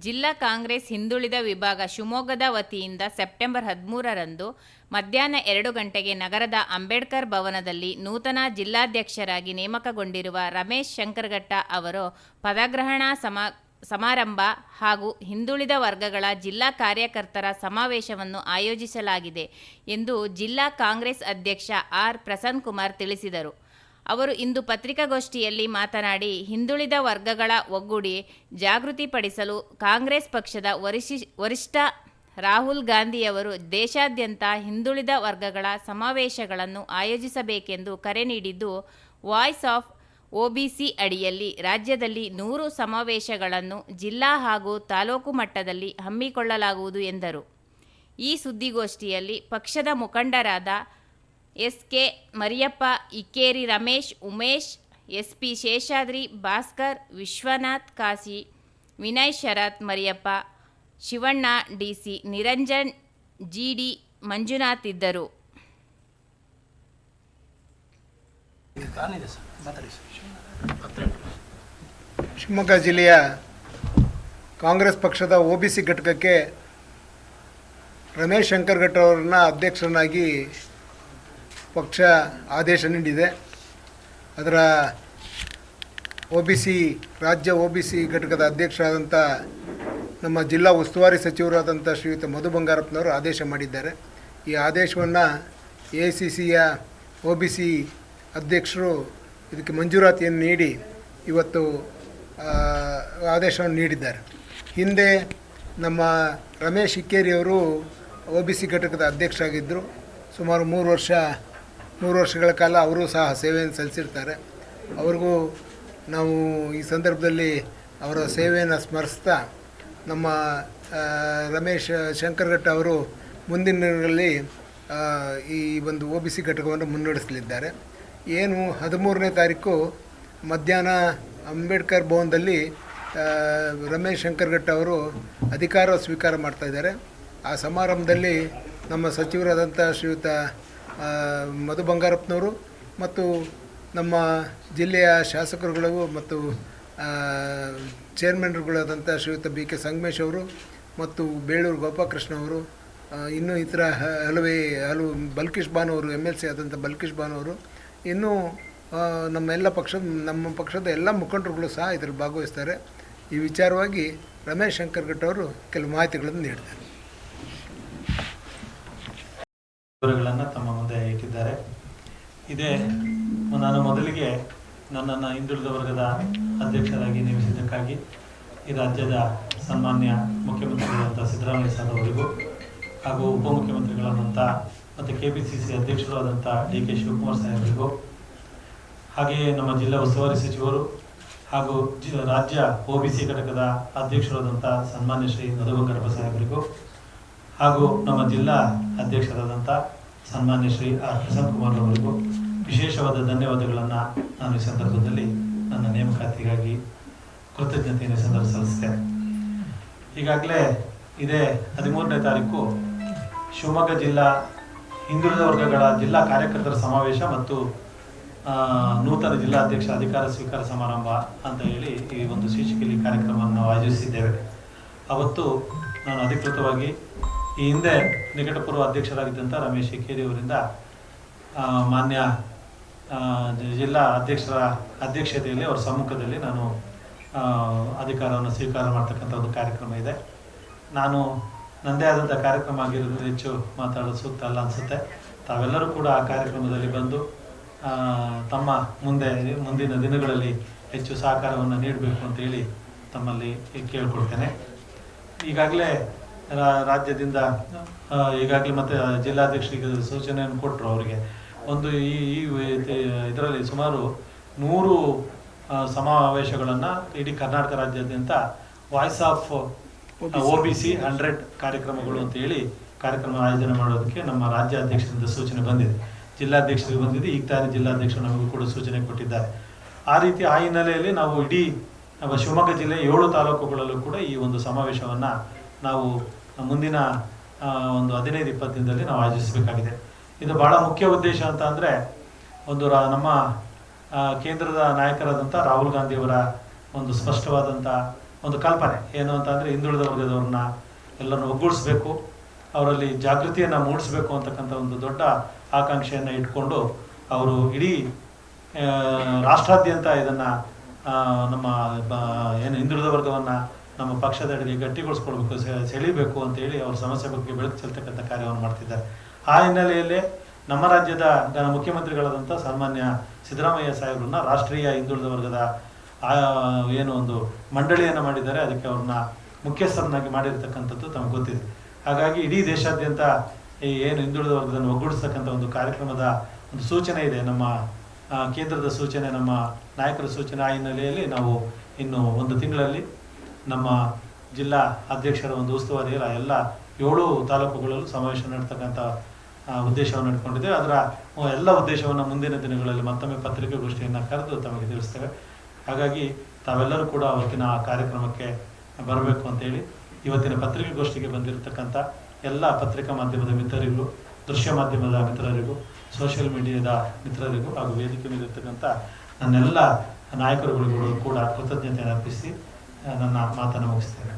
ಜಿಲ್ಲಾ ಕಾಂಗ್ರೆಸ್ ಹಿಂದುಳಿದ ವಿಭಾಗ ಶಿವಮೊಗ್ಗದ ವತಿಯಿಂದ ಸೆಪ್ಟೆಂಬರ್ 13ರಂದು ಮಧ್ಯಾಹ್ನ 2 ಗಂಟೆಗೆ ನಗರದ ಅಂಬೇಡ್ಕರ್ ಭವನದಲ್ಲಿ ನೂತನ ಜಿಲ್ಲಾಧ್ಯಕ್ಷರಾಗಿ ನೇಮಕಗೊಂಡಿರುವ ರಮೇಶ್ ಶಂಕರಘಟ್ಟ ಅವರು ಪದಗ್ರಹಣ ಸಮಾರಂಭ ಹಾಗೂ ಹಿಂದುಳಿದ ವರ್ಗಗಳ ಜಿಲ್ಲಾ ಕಾರ್ಯಕರ್ತರ ಸಮಾವೇಶವನ್ನು ಆಯೋಜಿಸಲಾಗಿದೆ ಎಂದು ಜಿಲ್ಲಾ ಕಾಂಗ್ರೆಸ್ ಅಧ್ಯಕ್ಷ ಆರ್ ಪ್ರಸನ್ನಕುಮಾರ್ ತಿಳಿಸಿದರು. ಅವರು ಇಂದು ಪತ್ರಿಕಾಗೋಷ್ಠಿಯಲ್ಲಿ ಮಾತನಾಡಿ, ಹಿಂದುಳಿದ ವರ್ಗಗಳ ಒಗ್ಗೂಡಿ ಜಾಗೃತಿಪಡಿಸಲು ಕಾಂಗ್ರೆಸ್ ಪಕ್ಷದ ವರಿಷ್ಠ ರಾಹುಲ್ ಗಾಂಧಿಯವರು ದೇಶಾದ್ಯಂತ ಹಿಂದುಳಿದ ವರ್ಗಗಳ ಸಮಾವೇಶಗಳನ್ನು ಆಯೋಜಿಸಬೇಕೆಂದು ಕರೆ ನೀಡಿದ್ದು, ವಾಯ್ಸ್ ಆಫ್ ಒಬಿಸಿ ಅಡಿಯಲ್ಲಿ ರಾಜ್ಯದಲ್ಲಿ 100 ಸಮಾವೇಶಗಳನ್ನು ಜಿಲ್ಲಾ ಹಾಗೂ ತಾಲೂಕು ಮಟ್ಟದಲ್ಲಿ ಹಮ್ಮಿಕೊಳ್ಳಲಾಗುವುದು ಎಂದರು. ಈ ಸುದ್ದಿಗೋಷ್ಠಿಯಲ್ಲಿ ಪಕ್ಷದ ಮುಖಂಡರಾದ ಎಸ್.ಕೆ. ಮರಿಯಪ್ಪ, ಇಕ್ಕೇರಿ ರಮೇಶ್, ಉಮೇಶ್, ಎಸ್.ಪಿ. ಶೇಷಾದ್ರಿ, ಭಾಸ್ಕರ್, ವಿಶ್ವನಾಥ್ ಕಾಶಿ, ವಿನಯ್ ಶರತ್ ಮರಿಯಪ್ಪ, ಶಿವಣ್ಣ, ಡಿಸಿ ನಿರಂಜನ್, ಜಿಡಿ ಮಂಜುನಾಥ್ ಇದ್ದರು. ಶಿವಮೊಗ್ಗ ಜಿಲ್ಲೆಯ ಕಾಂಗ್ರೆಸ್ ಪಕ್ಷದ ಒಬಿಸಿ ಘಟಕಕ್ಕೆ ರಮೇಶ್ ಶಂಕರಘಟ್ಟ ಅವರನ್ನ ಅಧ್ಯಕ್ಷರನ್ನಾಗಿ ಪಕ್ಷ ಆದೇಶ ನೀಡಿದೆ. ಅದರ ರಾಜ್ಯ ಒಬಿಸಿ ಘಟಕದ ಅಧ್ಯಕ್ಷರಾದಂಥ ನಮ್ಮ ಜಿಲ್ಲಾ ಉಸ್ತುವಾರಿ ಸಚಿವರಾದಂಥ ಶ್ರೀಯುತ ಮಧು ಬಂಗಾರಪ್ಪನವರು ಆದೇಶ ಮಾಡಿದ್ದಾರೆ. ಈ ಆದೇಶವನ್ನು AICCಯ ಒಬಿಸಿ ಅಧ್ಯಕ್ಷರು ಇದಕ್ಕೆ ಮಂಜೂರಾತಿಯನ್ನು ನೀಡಿ ಇವತ್ತು ಆದೇಶವನ್ನು ನೀಡಿದ್ದಾರೆ. ಹಿಂದೆ ನಮ್ಮ ರಮೇಶ್ ಇಕ್ಕೇರಿಯವರು ಒಬಿಸಿ ಘಟಕದ ಅಧ್ಯಕ್ಷರಾಗಿದ್ದರು. ಸುಮಾರು 3 ವರ್ಷಗಳ ಕಾಲ ಅವರು ಸಹ ಸೇವೆಯನ್ನು ಸಲ್ಲಿಸಿರ್ತಾರೆ. ಅವ್ರಿಗೂ ನಾವು ಈ ಸಂದರ್ಭದಲ್ಲಿ ಅವರ ಸೇವೆಯನ್ನು ಸ್ಮರಿಸ್ತಾ ನಮ್ಮ ರಮೇಶ್ ಶಂಕರಘಟ್ಟ ಅವರು ಮುಂದಿನ ದಿನಗಳಲ್ಲಿ ಈ ಒಂದು ಒಬಿಸಿ ಘಟಕವನ್ನು ಮುನ್ನಡೆಸಲಿದ್ದಾರೆ. ಏನು 13ನೇ ತಾರೀಕು ಮಧ್ಯಾಹ್ನ ಅಂಬೇಡ್ಕರ್ ಭವನದಲ್ಲಿ ರಮೇಶ್ ಶಂಕರಘಟ್ಟ ಅವರು ಅಧಿಕಾರ ಸ್ವೀಕಾರ ಮಾಡ್ತಾಯಿದ್ದಾರೆ. ಆ ಸಮಾರಂಭದಲ್ಲಿ ನಮ್ಮ ಸಚಿವರಾದಂಥ ಶ್ರೀಯುತ ಮಧು ಬಂಗಾರಪ್ಪನವರು ಮತ್ತು ನಮ್ಮ ಜಿಲ್ಲೆಯ ಶಾಸಕರುಗಳು ಮತ್ತು ಚೇರ್ಮನ್ರುಗಳಾದಂಥ ಶ್ರೀಯುತ BK ಸಂಗಮೇಶ್ ಅವರು ಮತ್ತು ಬೇಳೂರು ಗೋಪಾಲಕೃಷ್ಣ ಅವರು, ಇನ್ನೂ ಇತರ ಹಲವು ಬಲ್ಕೀಶ್ ಬಾನು ಅವರು, MLC ಆದಂಥ ಬಲ್ಕೀಶ್ ಬಾನು ಅವರು, ಇನ್ನೂ ನಮ್ಮ ಪಕ್ಷದ ಎಲ್ಲ ಮುಖಂಡರುಗಳು ಸಹ ಇದರಲ್ಲಿ ಭಾಗವಹಿಸ್ತಾರೆ. ಈ ವಿಚಾರವಾಗಿ ರಮೇಶ್ ಶಂಕರಘಟ್ಟ ಅವರು ಕೆಲವು ಮಾಹಿತಿಗಳನ್ನು ನೀಡಿದ್ದಾರೆ. ವಿವರಗಳನ್ನು ತಮ್ಮ ಮುಂದೆ ಇಟ್ಟಿದ್ದಾರೆ. ಇದೇ ನಾನು ಮೊದಲಿಗೆ ನನ್ನನ್ನು ಹಿಂದುಳಿದ ವರ್ಗದ ಅಧ್ಯಕ್ಷರಾಗಿ ನೇಮಿಸಿದ್ದಕ್ಕಾಗಿ ಈ ರಾಜ್ಯದ ಸನ್ಮಾನ್ಯ ಮುಖ್ಯಮಂತ್ರಿಗಳಾದಂಥ ಸಿದ್ದರಾಮಯ್ಯ ಸಾರ್ ಅವರಿಗೂ ಹಾಗೂ ಉಪಮುಖ್ಯಮಂತ್ರಿಗಳಾದಂಥ ಮತ್ತು KPCC ಅಧ್ಯಕ್ಷರಾದಂಥ DK ಶಿವಕುಮಾರ್ ಸಾಹೇಬರಿಗೂ, ಹಾಗೆಯೇ ನಮ್ಮ ಜಿಲ್ಲಾ ಉಸ್ತುವಾರಿ ಸಚಿವರು ಹಾಗೂ ರಾಜ್ಯ ಒಬಿಸಿ ಘಟಕದ ಅಧ್ಯಕ್ಷರಾದಂಥ ಸನ್ಮಾನ್ಯ ಶ್ರೀ ಮಧು ಬಂಗಾರಪ್ಪ ಸಾಹೇಬರಿಗೂ ಹಾಗೂ ನಮ್ಮ ಜಿಲ್ಲಾ ಅಧ್ಯಕ್ಷರಾದಂಥ ಸನ್ಮಾನ್ಯ ಶ್ರೀ ಆರ್ ಪ್ರಸನ್ನಕುಮಾರ್ ಅವರಿಗೂ ವಿಶೇಷವಾದ ಧನ್ಯವಾದಗಳನ್ನು ನಾನು ಈ ಸಂದರ್ಭದಲ್ಲಿ ನನ್ನ ನೇಮಕಾತಿಗಾಗಿ ಕೃತಜ್ಞತೆಯನ್ನು ಸಲ್ಲಿಸ್ತೇನೆ. ಈಗಾಗಲೇ ಇದೇ 13ನೇ ತಾರೀಕು ಶಿವಮೊಗ್ಗ ಜಿಲ್ಲಾ ಹಿಂದುಳಿದ ವರ್ಗಗಳ ಜಿಲ್ಲಾ ಕಾರ್ಯಕರ್ತರ ಸಮಾವೇಶ ಮತ್ತು ನೂತನ ಜಿಲ್ಲಾಧ್ಯಕ್ಷ ಅಧಿಕಾರ ಸ್ವೀಕಾರ ಸಮಾರಂಭ ಅಂತ ಹೇಳಿ ಈ ಒಂದು ಶೀರ್ಷಿಕೆಯಲ್ಲಿ ಕಾರ್ಯಕ್ರಮವನ್ನು ನಾವು ಆಯೋಜಿಸಿದ್ದೇವೆ. ಅವತ್ತು ನಾನು ಅಧಿಕೃತವಾಗಿ ಈ ಹಿಂದೆ ನಿಕಟಪೂರ್ವ ಅಧ್ಯಕ್ಷರಾಗಿದ್ದಂಥ ರಮೇಶ್ ಇಕ್ಕೇರಿ ಅವರಿಂದ ಮಾನ್ಯ ಜಿಲ್ಲಾ ಅಧ್ಯಕ್ಷರ ಅಧ್ಯಕ್ಷತೆಯಲ್ಲಿ ಅವರ ಸಮ್ಮುಖದಲ್ಲಿ ನಾನು ಅಧಿಕಾರವನ್ನು ಸ್ವೀಕಾರ ಮಾಡ್ತಕ್ಕಂಥ ಒಂದು ಕಾರ್ಯಕ್ರಮ ಇದೆ. ನಾನು ನನ್ನದೇ ಆದಂಥ ಕಾರ್ಯಕ್ರಮ ಆಗಿರೋದು ಹೆಚ್ಚು ಮಾತಾಡೋದು ಸೂಕ್ತ ಅಲ್ಲ ಅನಿಸುತ್ತೆ. ತಾವೆಲ್ಲರೂ ಕೂಡ ಆ ಕಾರ್ಯಕ್ರಮದಲ್ಲಿ ಬಂದು ತಮ್ಮ ಮುಂದಿನ ದಿನಗಳಲ್ಲಿ ಹೆಚ್ಚು ಸಹಕಾರವನ್ನು ನೀಡಬೇಕು ಅಂತೇಳಿ ತಮ್ಮಲ್ಲಿ ಕೇಳಿಕೊಳ್ತೇನೆ. ಈಗಾಗಲೇ ರಾಜ್ಯದಿಂದ ಈಗಾಗಲೇ ಮತ್ತು ಜಿಲ್ಲಾಧ್ಯಕ್ಷರಿಗೆ ಸೂಚನೆಯನ್ನು ಕೊಟ್ಟರು. ಅವರಿಗೆ ಒಂದು ಈ ಇದರಲ್ಲಿ ಸುಮಾರು 100 ಸಮಾವೇಶಗಳನ್ನು ಇಡೀ ಕರ್ನಾಟಕ ರಾಜ್ಯಾದ್ಯಂತ ವಾಯ್ಸ್ ಆಫ್ ಒಬಿಸಿ 100 ಕಾರ್ಯಕ್ರಮಗಳು ಅಂತೇಳಿ ಕಾರ್ಯಕ್ರಮ ಆಯೋಜನೆ ಮಾಡೋದಕ್ಕೆ ನಮ್ಮ ರಾಜ್ಯ ಅಧ್ಯಕ್ಷರಿಂದ ಸೂಚನೆ ಬಂದಿದೆ. ಜಿಲ್ಲಾಧ್ಯಕ್ಷರಿಗೆ ಬಂದಿದೆ. ಈಗ ತಾನೇ ಜಿಲ್ಲಾಧ್ಯಕ್ಷರು ನಮಗೂ ಕೂಡ ಸೂಚನೆ ಕೊಟ್ಟಿದ್ದಾರೆ. ಆ ಹಿನ್ನೆಲೆಯಲ್ಲಿ ನಾವು ಇಡೀ ಶಿವಮೊಗ್ಗ ಜಿಲ್ಲೆಯ 7 ತಾಲೂಕುಗಳಲ್ಲೂ ಕೂಡ ಈ ಒಂದು ಸಮಾವೇಶವನ್ನು ನಾವು ಮುಂದಿನ ಒಂದು 15-20 ದಿನದಲ್ಲಿ ನಾವು ಆಯೋಜಿಸಬೇಕಾಗಿದೆ. ಇದು ಬಹಳ ಮುಖ್ಯ ಉದ್ದೇಶ ಅಂತ ಅಂದರೆ, ಒಂದು ನಮ್ಮ ಕೇಂದ್ರದ ನಾಯಕರಾದಂಥ ರಾಹುಲ್ ಗಾಂಧಿಯವರ ಒಂದು ಸ್ಪಷ್ಟವಾದಂಥ ಒಂದು ಕಲ್ಪನೆ ಏನು ಅಂತಂದರೆ ಹಿಂದುಳಿದ ವರ್ಗದವ್ರನ್ನ ಎಲ್ಲರನ್ನು ಒಗ್ಗೂಡಿಸ್ಬೇಕು, ಅವರಲ್ಲಿ ಜಾಗೃತಿಯನ್ನು ಮೂಡಿಸ್ಬೇಕು ಅಂತಕ್ಕಂಥ ಒಂದು ದೊಡ್ಡ ಆಕಾಂಕ್ಷೆಯನ್ನು ಇಟ್ಕೊಂಡು ಅವರು ಇಡೀ ರಾಷ್ಟ್ರಾದ್ಯಂತ ಇದನ್ನು ನಮ್ಮ ಏನು ಹಿಂದುಳಿದ ವರ್ಗವನ್ನು ನಮ್ಮ ಪಕ್ಷದ ಅಡಿಗೆ ಗಟ್ಟಿಗೊಳಿಸ್ಕೊಳ್ಬೇಕು, ಸೆಳಿಬೇಕು ಅಂತೇಳಿ ಅವ್ರ ಸಮಸ್ಯೆ ಬಗ್ಗೆ ಬೆಳಕು ಚೆಲ್ತಕ್ಕಂಥ ಕಾರ್ಯವನ್ನು ಮಾಡ್ತಿದ್ದಾರೆ. ಆ ಹಿನ್ನೆಲೆಯಲ್ಲಿ ನಮ್ಮ ರಾಜ್ಯದ ಮುಖ್ಯಮಂತ್ರಿಗಳಾದಂಥ ಸನ್ಮಾನ್ಯ ಸಿದ್ದರಾಮಯ್ಯ ಸಾಹೇಬ್ರನ್ನ ರಾಷ್ಟ್ರೀಯ ಹಿಂದುಳಿದ ವರ್ಗದ ಏನು ಒಂದು ಮಂಡಳಿಯನ್ನು ಮಾಡಿದ್ದಾರೆ, ಅದಕ್ಕೆ ಅವ್ರನ್ನ ಮುಖ್ಯಸ್ಥರನ್ನಾಗಿ ಮಾಡಿರ್ತಕ್ಕಂಥದ್ದು ತಮಗೆ ಗೊತ್ತಿದೆ. ಹಾಗಾಗಿ ಇಡೀ ದೇಶಾದ್ಯಂತ ಈ ಏನು ಹಿಂದುಳಿದ ವರ್ಗದನ್ನು ಒಗ್ಗೂಡಿಸ್ತಕ್ಕಂಥ ಒಂದು ಕಾರ್ಯಕ್ರಮದ ಒಂದು ಸೂಚನೆ ಇದೆ, ನಮ್ಮ ಕೇಂದ್ರದ ಸೂಚನೆ, ನಮ್ಮ ನಾಯಕರ ಸೂಚನೆ. ಆ ಹಿನ್ನೆಲೆಯಲ್ಲಿ ನಾವು ಇನ್ನು ಒಂದು ತಿಂಗಳಲ್ಲಿ ನಮ್ಮ ಜಿಲ್ಲಾ ಅಧ್ಯಕ್ಷರ ಒಂದು ಉಸ್ತುವಾರಿಯಲ್ಲಿ ಎಲ್ಲ 7 ತಾಲೂಕುಗಳಲ್ಲೂ ಸಮಾವೇಶ ನಡೆಸ್ತಕ್ಕಂಥ ಉದ್ದೇಶವನ್ನು ಇಟ್ಕೊಂಡಿದ್ದೇವೆ. ಅದರ ಎಲ್ಲ ಉದ್ದೇಶವನ್ನು ಮುಂದಿನ ದಿನಗಳಲ್ಲಿ ಮತ್ತೊಮ್ಮೆ ಪತ್ರಿಕಾಗೋಷ್ಠಿಯನ್ನು ಕರೆದು ತಮಗೆ ತಿಳಿಸ್ತೇವೆ. ಹಾಗಾಗಿ ತಾವೆಲ್ಲರೂ ಕೂಡ ಅವತ್ತಿನ ಆ ಕಾರ್ಯಕ್ರಮಕ್ಕೆ ಬರಬೇಕು ಅಂತೇಳಿ ಇವತ್ತಿನ ಪತ್ರಿಕಾಗೋಷ್ಠಿಗೆ ಬಂದಿರತಕ್ಕಂಥ ಎಲ್ಲ ಪತ್ರಿಕಾ ಮಾಧ್ಯಮದ ಮಿತ್ರರಿಗೂ, ದೃಶ್ಯ ಮಾಧ್ಯಮದ ಮಿತ್ರರಿಗೂ, ಸೋಷಿಯಲ್ ಮೀಡಿಯಾದ ಮಿತ್ರರಿಗೂ ಹಾಗೂ ವೇದಿಕೆ ಮೇಲಿರ್ತಕ್ಕಂಥ ನನ್ನೆಲ್ಲ ನಾಯಕರುಗಳಿಗೂ ಕೂಡ ಕೃತಜ್ಞತೆಯನ್ನು ಅರ್ಪಿಸಿ ನನ್ನ ಮಾತನ್ನು ಮುಗಿಸ್ತೇನೆ.